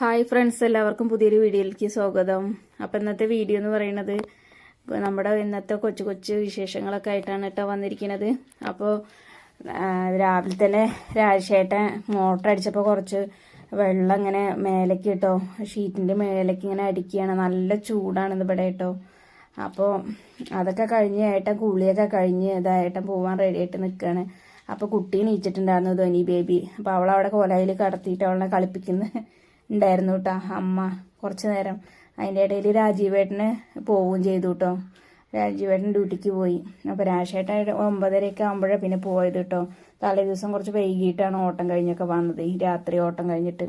Hi friends, എല്ലാവർക്കും പുതിയൊരു വീഡിയോയിലേക്ക് സ്വാഗതം. അപ്പോൾ ഇന്നത്തെ വീഡിയോ എന്ന് പറയുന്നത് നമ്മുടെ ഇന്നത്തെ കൊച്ചു കൊച്ചു വിശേഷങ്ങളൊക്കെ ആയിട്ടാണ് കേട്ടോ വന്നിരിക്കുന്നത്. അപ്പോൾ രാവിലെ തന്നെ രാജേട്ടൻ മോട്ടർ അടിച്ചപ്പോൾ കുറച്ച് വെള്ളം ഇങ്ങനെ മേലേക്ക് കേട്ടോ, ഷീറ്റിൻ്റെ മേലേക്ക് ഇങ്ങനെ അടിക്കുകയാണ്. നല്ല ചൂടാണ് ഇവിടെ കേട്ടോ. അപ്പോൾ അതൊക്കെ കഴിഞ്ഞ് ഏട്ടൻ കുളിയൊക്കെ കഴിഞ്ഞ് ഇതായേട്ടൻ പോകാൻ റെഡി ആയിട്ട് നിൽക്കുകയാണ്. അപ്പോൾ കുട്ടി നീച്ചിട്ടുണ്ടായിരുന്നു, ധ്വനി ബേബി. അപ്പോൾ അവളവിടെ കോലായിൽ കടത്തിയിട്ട് അവളെ ഉണ്ടായിരുന്നു കേട്ടോ അമ്മ കുറച്ച് നേരം. അതിൻ്റെ ഇടയിൽ രാജീവേട്ടന് പോവുകയും ചെയ്തു കേട്ടോ. രാജീവേട്ടൻ ഡ്യൂട്ടിക്ക് പോയി. അപ്പോൾ രാജേട്ടൻ 9:30 ആകുമ്പോഴാണ് പിന്നെ പോയത് കേട്ടോ. തലേ ദിവസം കുറച്ച് വൈകിട്ടാണ് ഓട്ടം കഴിഞ്ഞൊക്കെ വന്നത്, രാത്രി ഓട്ടം കഴിഞ്ഞിട്ട്.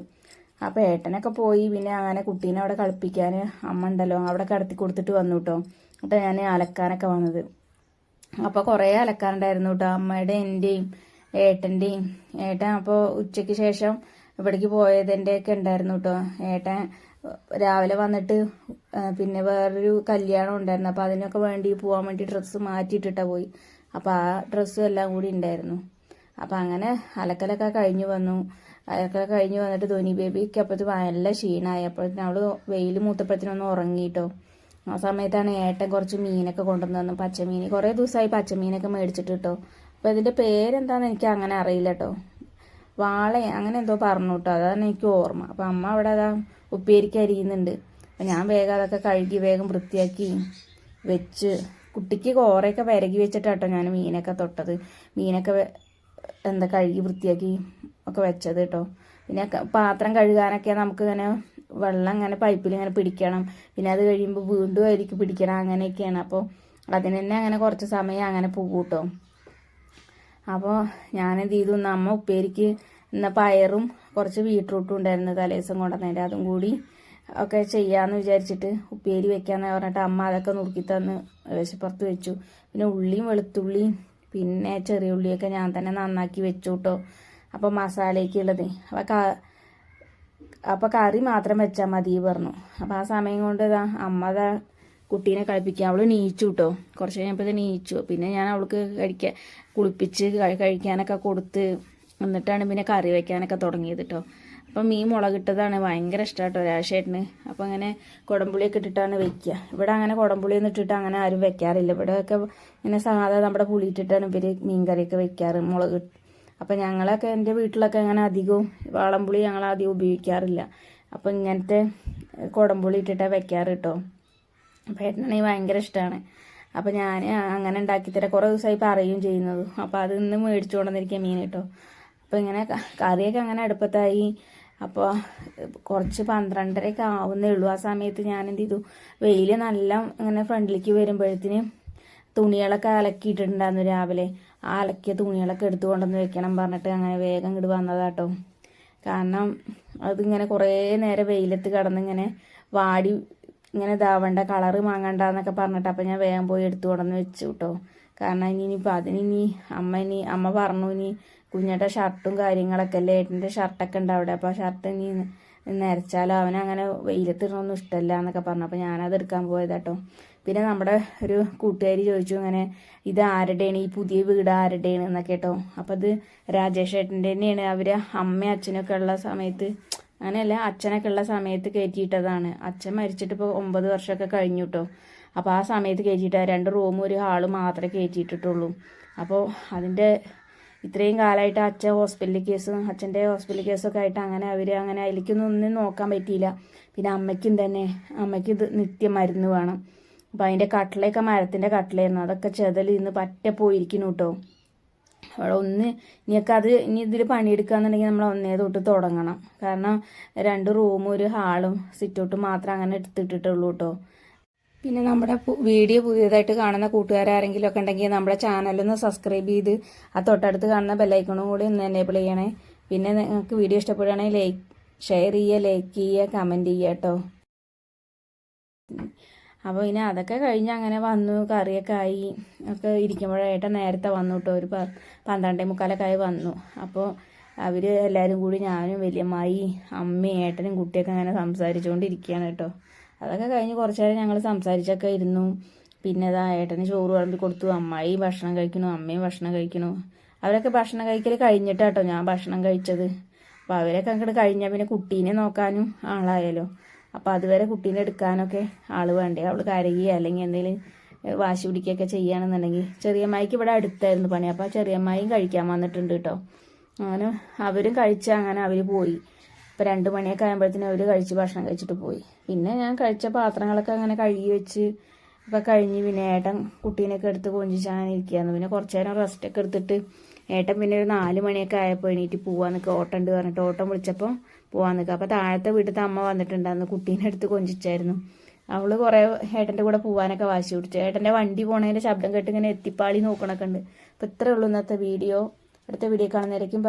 അപ്പോൾ ഏട്ടനൊക്കെ പോയി. പിന്നെ അങ്ങനെ കുട്ടീനെ അവിടെ കളിപ്പിക്കാൻ അമ്മ ഉണ്ടല്ലോ, അവിടെ കടത്തി കൊടുത്തിട്ട് വന്നു കേട്ടോ. എന്നിട്ട് ഞാൻ അലക്കാനൊക്കെ വന്നത്. അപ്പോൾ കുറേ അലക്കാനുണ്ടായിരുന്നു കേട്ടോ, അമ്മയുടെ എൻ്റെയും ഏട്ടൻ്റെയും. ഏട്ടൻ അപ്പോൾ ഉച്ചയ്ക്ക് ശേഷം ഇവിടേക്ക് പോയതിൻ്റെയൊക്കെ ഉണ്ടായിരുന്നു കേട്ടോ. ഏട്ടൻ രാവിലെ വന്നിട്ട് പിന്നെ വേറൊരു കല്യാണം ഉണ്ടായിരുന്നു. അപ്പോൾ അതിനൊക്കെ വേണ്ടി പോകാൻ വേണ്ടി ഡ്രസ്സ് മാറ്റിയിട്ടിട്ടാണ് പോയി. അപ്പോൾ ആ ഡ്രസ്സും എല്ലാം കൂടി ഉണ്ടായിരുന്നു. അപ്പോൾ അങ്ങനെ അലക്കലൊക്കെ കഴിഞ്ഞ് വന്നു. അലക്കലൊക്കെ കഴിഞ്ഞ് വന്നിട്ട് ധ്വനി ബേബിക്ക് അപ്പോഴത്തെ നല്ല ക്ഷീണമായി. അപ്പോഴത്തേനും അവൾ വെയിൽ മൂത്തപ്പോഴത്തേനൊന്ന് ഉറങ്ങിയിട്ടോ. ആ സമയത്താണ് ഏട്ടൻ കുറച്ച് മീനൊക്കെ കൊണ്ടുവന്ന് തന്നു, പച്ചമീൻ. കുറേ ദിവസമായി പച്ചമീനൊക്കെ മേടിച്ചിട്ട് കേട്ടോ. അപ്പോൾ ഇതിൻ്റെ പേരെന്താണെന്ന് എനിക്ക് അങ്ങനെ അറിയില്ല കേട്ടോ. വാള അങ്ങനെ എന്തോ പറഞ്ഞു കേട്ടോ, അതാണ് എനിക്ക് ഓർമ്മ. അപ്പം അമ്മ അവിടെ അതാ ഉപ്പേരിക്ക് അരിയുന്നുണ്ട്. അപ്പം ഞാൻ വേഗം അതൊക്കെ കഴുകി വേഗം വൃത്തിയാക്കി വെച്ച് കുട്ടിക്ക് കോറയൊക്കെ വിരകി വെച്ചിട്ടാട്ടോ ഞാൻ മീനൊക്കെ തൊട്ടത്. മീനൊക്കെ കഴുകി വൃത്തിയാക്കി ഒക്കെ വെച്ചത് കേട്ടോ. പിന്നെ പാത്രം കഴുകാനൊക്കെ നമുക്ക് ഇങ്ങനെ വെള്ളം ഇങ്ങനെ പൈപ്പിൽ ഇങ്ങനെ പിടിക്കണം. പിന്നെ അത് കഴിയുമ്പോൾ വീണ്ടും അരിക്ക് പിടിക്കണം, അങ്ങനെയൊക്കെയാണ്. അപ്പോൾ അതിന് തന്നെ അങ്ങനെ കുറച്ച് സമയം അങ്ങനെ പോകും കേട്ടോ. അപ്പോൾ ഞാനെന്ത് ചെയ്തു, അമ്മ ഉപ്പേരിക്ക് പയറും കുറച്ച് ബീട്രൂട്ടും ഉണ്ടായിരുന്നു തലേദിവസം കൊണ്ടുവന്നതിൻ്റെ, അതും കൂടി ഒക്കെ ചെയ്യാമെന്ന് വിചാരിച്ചിട്ട് ഉപ്പേരി വെക്കാമെന്ന് പറഞ്ഞിട്ട് അമ്മ അതൊക്കെ നുറുക്കി തന്ന് മേശപ്പുറത്ത് വെച്ചു. പിന്നെ ഉള്ളിയും വെളുത്തുള്ളിയും പിന്നെ ചെറിയ ഉള്ളിയൊക്കെ ഞാൻ തന്നെ നന്നാക്കി വെച്ചു കേട്ടോ. അപ്പോൾ മസാലയ്ക്കുള്ളത് അപ്പോൾ കറി മാത്രം വെച്ചാൽ മതി പറഞ്ഞു. അപ്പോൾ ആ സമയം കൊണ്ട് അമ്മ കുട്ടീനെ കളിപ്പിക്കുക. അവൾ നീച്ചു കേട്ടോ. കുറച്ച് കഴിഞ്ഞപ്പോൾ നീച്ചു. പിന്നെ ഞാൻ അവൾക്ക് കുളിപ്പിച്ച് കഴിക്കാനൊക്കെ കൊടുത്ത് എന്നിട്ടാണ് പിന്നെ കറി വയ്ക്കാനൊക്കെ തുടങ്ങിയത് കേട്ടോ. അപ്പം മീൻ മുളകിട്ടതാണ് ഭയങ്കര ഇഷ്ടം കേട്ടോ രാജേട്ടന്. അപ്പോൾ അങ്ങനെ കുടംപുളിയൊക്കെ ഇട്ടിട്ടാണ് വെക്കുക. ഇവിടെ അങ്ങനെ കുടംപുളിയൊന്നും ഇട്ടിട്ട് അങ്ങനെ ആരും വെക്കാറില്ല. ഇവിടെയൊക്കെ ഇങ്ങനെ സാധാരണ നമ്മുടെ പുളി ഇട്ടിട്ടാണ് ഇവർ മീൻ കറിയൊക്കെ വെക്കാറ്, മുളക്. അപ്പം ഞങ്ങളൊക്കെ എൻ്റെ വീട്ടിലൊക്കെ അങ്ങനെ അധികവും വാളംപുളി ഞങ്ങൾ അധികം ഉപയോഗിക്കാറില്ല. അപ്പോൾ ഇങ്ങനത്തെ കുടംപുളി ഇട്ടിട്ടാണ് വെക്കാറ് കേട്ടോ. അപ്പോൾ ഏട്ടനാണെങ്കിൽ ഭയങ്കര ഇഷ്ടമാണ്. അപ്പോൾ ഞാൻ അങ്ങനെ ഉണ്ടാക്കിത്തരാം കുറേ ദിവസമായി പറയുകയും ചെയ്യുന്നത്. അപ്പോൾ അത് ഇന്ന് മേടിച്ചു കൊണ്ടുവന്നിരിക്കുക മീൻ കേട്ടോ. അപ്പോൾ ഇങ്ങനെ കറിയൊക്കെ അങ്ങനെ അടുപ്പത്തായി. അപ്പോൾ കുറച്ച് 12:30 ആവുന്നേ ഉള്ളൂ. ആ സമയത്ത് ഞാൻ എന്ത് ചെയ്തു, വെയിൽ നല്ല ഇങ്ങനെ ഫ്രണ്ടിലേക്ക് വരുമ്പോഴത്തേന് തുണികളൊക്കെ അലക്കിയിട്ടുണ്ടായിരുന്നു രാവിലെ. ആ അലക്കിയ തുണികളൊക്കെ എടുത്തു കൊണ്ടുവന്ന് വെക്കണം പറഞ്ഞിട്ട് അങ്ങനെ വേഗം ഇങ്ങോട്ട് വന്നതാട്ടോ. കാരണം അതിങ്ങനെ കുറേ നേരം വെയിലത്ത് കിടന്നിങ്ങനെ വാടി ഇങ്ങനെ ഇതാവണ്ട, കളറ് വാങ്ങണ്ടെന്നൊക്കെ പറഞ്ഞിട്ട് അപ്പോൾ ഞാൻ വേഗം പോയി എടുത്തു കൊണ്ടുവന്ന് വെച്ചു കേട്ടോ. കാരണം ഇനിയിപ്പോൾ അമ്മ പറഞ്ഞു ഇനി കുഞ്ഞിൻ്റെ ഷർട്ടും കാര്യങ്ങളൊക്കെ അല്ലേ, ഏട്ടൻ്റെ ഷർട്ടൊക്കെ ഉണ്ട് അവിടെ. അപ്പോൾ ഷർട്ട് ഇനി നരച്ചാലോ അവനങ്ങനെ വെയിലത്തിടണമൊന്നും ഇഷ്ടമല്ല എന്നൊക്കെ പറഞ്ഞു. അപ്പോൾ ഞാനത് എടുക്കാൻ പോയതാട്ടോ. പിന്നെ നമ്മുടെ ഒരു കൂട്ടുകാരി ചോദിച്ചു ഇങ്ങനെ, ഇത് ആരുടെയാണ്, ഈ പുതിയ വീട് ആരുടെയാണ് എന്നൊക്കെ കേട്ടോ. അപ്പോൾ അത് രാജേഷ് ഏട്ടൻ്റെ തന്നെയാണ്. അവർ അമ്മയും അച്ഛനൊക്കെ ഉള്ള സമയത്ത്, അങ്ങനെയല്ല അച്ഛനൊക്കെ ഉള്ള സമയത്ത് കയറ്റിയിട്ടതാണ്. അച്ഛൻ മരിച്ചിട്ട് ഇപ്പോൾ 9 വർഷമൊക്കെ കഴിഞ്ഞു കേട്ടോ. അപ്പോൾ ആ സമയത്ത് കയറ്റിയിട്ടാണ് 2 റൂമും 1 ഹാളും മാത്രമേ കയറ്റിയിട്ടിട്ടുള്ളൂ. അപ്പോൾ അതിൻ്റെ ഇത്രയും കാലമായിട്ട് അച്ഛൻ്റെ ഹോസ്പിറ്റൽ കേസൊക്കെ ആയിട്ട് അങ്ങനെ അങ്ങനെ അതിലേക്കൊന്നും നോക്കാൻ പറ്റിയില്ല. പിന്നെ അമ്മയ്ക്ക് ഇത് നിത്യം മരുന്ന് വേണം. അപ്പോൾ അതിൻ്റെ കട്ടിലൊക്കെ മരത്തിൻ്റെ കട്ടിലായിരുന്നു, അതൊക്കെ ചെതൽ ഇന്ന് പറ്റ പോയിരിക്കുന്നു കേട്ടോ. അവിടെ ഇനി ഇതിൽ പണിയെടുക്കുകയെന്നുണ്ടെങ്കിൽ നമ്മൾ ഒന്നേ തൊട്ട് തുടങ്ങണം. കാരണം 2 റൂമും 1 ഹാളും സിറ്റൗട്ടും മാത്രം അങ്ങനെ എടുത്തിട്ടുള്ളൂ കേട്ടോ. പിന്നെ നമ്മുടെ വീഡിയോ പുതിയതായിട്ട് കാണുന്ന കൂട്ടുകാരെങ്കിലും ഒക്കെ ഉണ്ടെങ്കിൽ നമ്മുടെ ചാനലൊന്ന് സബ്സ്ക്രൈബ് ചെയ്ത് ആ തൊട്ടടുത്ത് കാണുന്ന ബെല്ലൈക്കണും കൂടി ഒന്ന് എനേബിൾ ചെയ്യണേ. പിന്നെ നിങ്ങൾക്ക് വീഡിയോ ഇഷ്ടപ്പെടുകയാണെങ്കിൽ ഷെയർ ചെയ്യുക, ലൈക്ക് ചെയ്യുക, കമൻറ്റ് ചെയ്യുക കേട്ടോ. അപ്പോൾ ഇനി അതൊക്കെ കഴിഞ്ഞ് അങ്ങനെ വന്നു, കറിയൊക്കെ ആയി ഒക്കെ ഇരിക്കുമ്പോഴായിട്ട് നേരത്തെ വന്നു കേട്ടോ. ഒരു 12:45 ആയി വന്നു. അപ്പോൾ അവർ എല്ലാവരും കൂടി ഞാനും വലിയമ്മായി അമ്മയും ഏട്ടനും കുട്ടിയൊക്കെ അങ്ങനെ സംസാരിച്ചുകൊണ്ടിരിക്കുകയാണ് കേട്ടോ. അതൊക്കെ കഴിഞ്ഞ് കുറച്ച് നേരം ഞങ്ങൾ സംസാരിച്ചൊക്കെ ഇരുന്നു. പിന്നെ ഏട്ടന് ചോറ് വിളമ്പി കൊടുത്തു, അമ്മായി ഭക്ഷണം കഴിക്കണു, അമ്മയും ഭക്ഷണം കഴിക്കണു. അവരൊക്കെ ഭക്ഷണം കഴിക്കൽ കഴിഞ്ഞിട്ടാട്ടോ ഞാൻ ഭക്ഷണം കഴിച്ചത്. അപ്പോൾ അവരൊക്കെ അങ്ങോട്ട് കഴിഞ്ഞാൽ പിന്നെ കുട്ടീനെ നോക്കാനും ആളായാലോ. അപ്പോൾ അതുവരെ കുട്ടീനെ എടുക്കാനൊക്കെ ആൾ വേണ്ടേ. അവൾ കരയുക അല്ലെങ്കിൽ എന്തെങ്കിലും വാശി പിടിക്കുകയൊക്കെ ചെയ്യുകയാണെന്നുണ്ടെങ്കിൽ. ചെറിയമ്മായിക്ക് ഇവിടെ അടുത്തായിരുന്നു പണി. അപ്പോൾ ചെറിയമ്മായിയും കഴിക്കാൻ വന്നിട്ടുണ്ട് കേട്ടോ. അങ്ങനെ അവരും കഴിച്ച് അങ്ങനെ അവർ പോയി. ഇപ്പോൾ 2 മണിയൊക്കെ ആകുമ്പോഴത്തേനും അവർ കഴിച്ച് ഭക്ഷണം കഴിച്ചിട്ട് പോയി. പിന്നെ ഞാൻ കഴിച്ച പാത്രങ്ങളൊക്കെ അങ്ങനെ കഴുകി വെച്ച് അപ്പോൾ കഴിഞ്ഞ് പിന്നെ ഏട്ടൻ കുട്ടീനെയൊക്കെ എടുത്ത് കൊഞ്ചിച്ചാണ് ഇരിക്കുകയായിരുന്നു. പിന്നെ കുറച്ച് നേരം റെസ്റ്റൊക്കെ എടുത്തിട്ട് ഏട്ടൻ പിന്നെ ഒരു 4 മണിയൊക്കെ ആയപ്പോൾ എണീറ്റ് പോകാൻ നിൽക്കുക. ഓട്ടം ഉണ്ട് പറഞ്ഞിട്ട് ഓട്ടം വിളിച്ചപ്പോൾ പോകാൻ നിൽക്കുക. അപ്പോൾ താഴത്തെ വീട്ടിലത്തെ അമ്മ വന്നിട്ടുണ്ടായിരുന്നു, കുട്ടീനെ എടുത്ത് കൊഞ്ചിച്ചായിരുന്നു. അവൾ കുറേ ഏട്ടൻ്റെ കൂടെ പോകാനൊക്കെ വാശി പിടിച്ചു. ഏട്ടൻ്റെ വണ്ടി പോണതിൻ്റെ ശബ്ദം കേട്ട് ഇങ്ങനെ എത്തിപ്പാളി നോക്കണൊക്കെ ഉണ്ട്. അപ്പോൾ ഇത്രയേ ഉള്ളൂ ഇന്നത്തെ വീഡിയോ. അടുത്ത വീഡിയോ കാണുന്നവരേക്കും